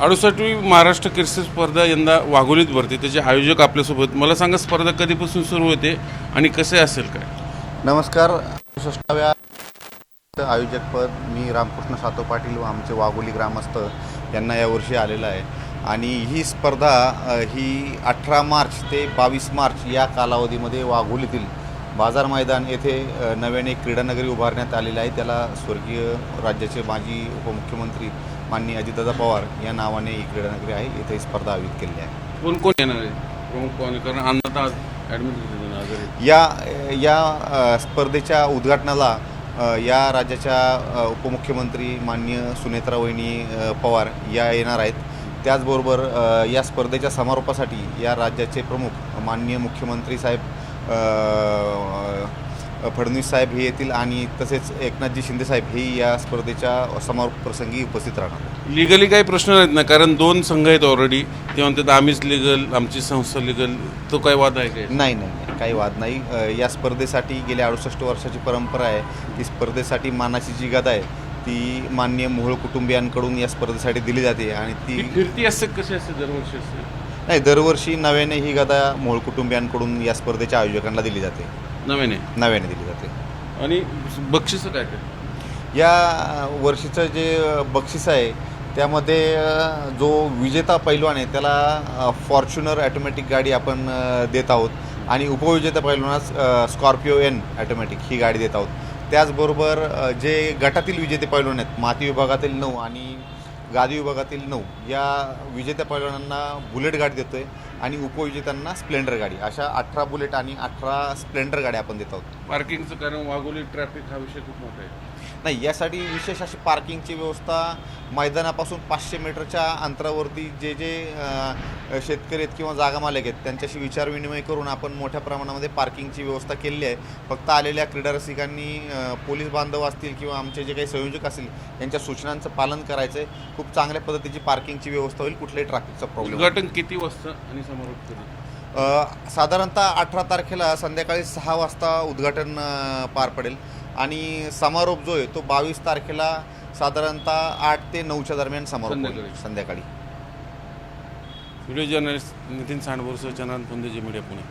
68वी महाराष्ट्र केसरी स्पर्धा यंदा वाघोलीत भरते, त्याचे आयोजक आपल्यासोबत. मला सांगा, स्पर्धा कधीपासून सुरू होते आणि कसे असेल काय? नमस्कार. 66व्या आयोजकपद मी रामकृष्ण सातो पाटील व आमचे वाघोली ग्रामस्थ यांना यावर्षी आलेलं आहे. आणि ही स्पर्धा ही 18 मार्च ते 22 मार्च या कालावधीमध्ये वाघोलीतील बाजार मैदान येथे नव्याने क्रीडानगरी उभारण्यात आलेली आहे. त्याला स्वर्गीय राज्याचे माजी उपमुख्यमंत्री माननीय अजितदादा पवार या नावाने ही क्रीडानगरी आहे. येथे ही स्पर्धा आयोजित केलेली आहे. कोण कोण येणार आहे प्रमुख पाहुणे? कारण अन्नदा ॲडमिट या स्पर्धेच्या उद्घाटनाला या राज्याच्या उपमुख्यमंत्री माननीय सुनेत्रा वहिनी पवार या येणार आहेत. त्याचबरोबर या स्पर्धेच्या समारोपासाठी या राज्याचे प्रमुख माननीय मुख्यमंत्री साहेब फडणवीस साहेब हे येतील आणि तसेच एकनाथजी शिंदे साहेब हे या स्पर्धेच्या समारोप प्रसंगी उपस्थित राहणार. लिगली काही प्रश्न नाहीत ना? कारण 2 संघ आहेत ऑलरेडी. ते म्हणतात आम्हीच लिगल, आमची संस्था लिगल. तो काही वाद आहे काय? नाही, काही वाद नाही. या स्पर्धेसाठी गेल्या 68 वर्षाची परंपरा आहे. ती स्पर्धेसाठी मानाची जी गदा आहे ती माननीय मोहोळ कुटुंबियांकडून या स्पर्धेसाठी दिली जाते. आणि ती फिरती असते कशी असते? दरवर्षी असते? नाही, दरवर्षी नव्याने ही गदा मोहोळ कुटुंबियांकडून या स्पर्धेच्या आयोजकांना दिली जाते. नव्याने दिली जाते. आणि बक्षीस काय काय? या वर्षीचं जे बक्षीस आहे त्यामध्ये जो विजेता पैलवान आहे त्याला फॉर्च्युनर ॲटोमॅटिक गाडी आपण देत आहोत आणि उपविजेता पैलवानास स्कॉर्पिओ एन ॲटोमॅटिक ही गाडी देत आहोत. त्याचबरोबर जे गटातील विजेते पैलवान आहेत, माती विभागातील 9 आणि गादी विभागातील 9 या विजेत्या पैलवानांना बुलेट गाडी देतो आहे आणि उपविजेत्यांना स्प्लेंडर गाडी, अशा 18 बुलेट आणि 18 स्प्लेंडर गाड्या आपण देत आहोत. पार्किंगचं कारण वाघोली ट्रॅफिक हा विषय खूप मोठा आहे. नाही, यासाठी विशेष अशी पार्किंगची व्यवस्था मैदानापासून 500 मीटरच्या अंतरावरती जे शेतकरी आहेत किंवा जागा मालक आहेत त्यांच्याशी विचारविनिमय करून आपण मोठ्या प्रमाणामध्ये पार्किंगची व्यवस्था केलेली आहे. फक्त आलेल्या क्रीडा रसिकांनी पोलीस बांधव असतील किंवा आमचे जे काही संयोजक असतील यांच्या सूचनांचं पालन करायचं आहे. खूप चांगल्या पद्धतीची पार्किंगची व्यवस्था होईल. कुठल्याही ट्रॅफिकचा प्रॉब्लेम. उद्घाटन किती वाजता आणि समारोप कधी? साधारणतः 18 तारखेला संध्याकाळी 6 वाजता उद्घाटन पार पडेल आणि समारोप जो आहे तो 22 तारखेला साधारणतः 8 ते 9च्या दरम्यान समारोप संध्याकाळी. व्हिडिओ जर्नलिस्ट नितीन सांडभोरसह चंद्रकांत पुंदेजी, मीडिया पुणे.